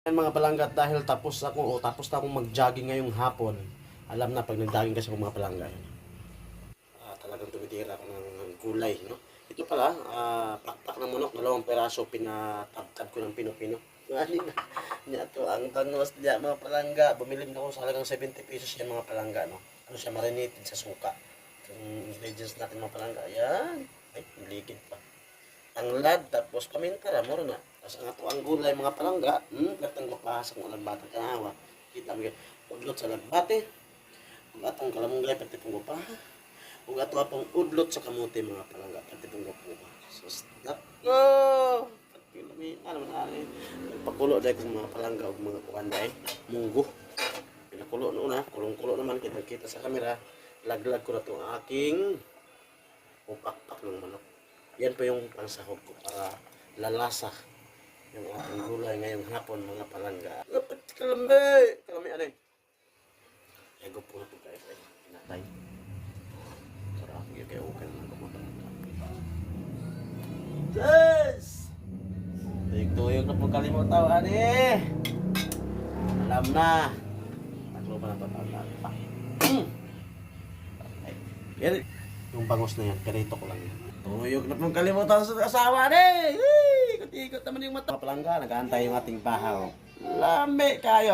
Mga palangga, dahil tapos na akong mag-jogging ngayong hapon. Alam na pag nag-jogging kasi ako mga palangga. Talagang tumitira ako ng gulay, no? Ito pala, pakpak ng manok, 2 peraso, pinatabtab ko ng pino-pino. Niya to ang tangos niya mga palangga. Bumili na ako sa halagang 70 pesos yan mga palangga, no? Ano siya, marinated sa suka. Yung ingredients natin mga palangga, ayan. Ay, ligid pa. Tanglad, tapos paminta ra, moro na. Tapos ang ato ang gulay mga palangga, katang mapahasang mo lagbate kanawa. Kita mo udlot sa lagbate. Ug atong kalamunggay pati pong gupaha. Ug ato apong udlot sa kamote mga palangga pati pong gupaha. So stop. No! Pati lami ano man ani. Pagpakulo dai kung mga palangga ug mga kuan dai, munggo. Pinakulo no na, kulong-kulo naman kita sa kamera. Laglag ko na to ang aking upak-pak ng manok. Yan po yung pansahog ko para lalasa yung ating gulay ngayong hapon mga palangga. Dapat kalami! Kalami ano eh. Ego po na po kayo kayo. Pinatay. Sarap yung kayo okay naman ko mga palangga. Yes! Tuyog-tuyog na po kalimutawan eh. Alam na. Taklo pa na ito. Yan. Yung bangos na yan, perito ko lang yan. Tuyog na pong kalimutan sa asawa ni. Ikot-ikot naman yung mata. Palangga, nag-aantay yung ating bahaw. Lami kayo.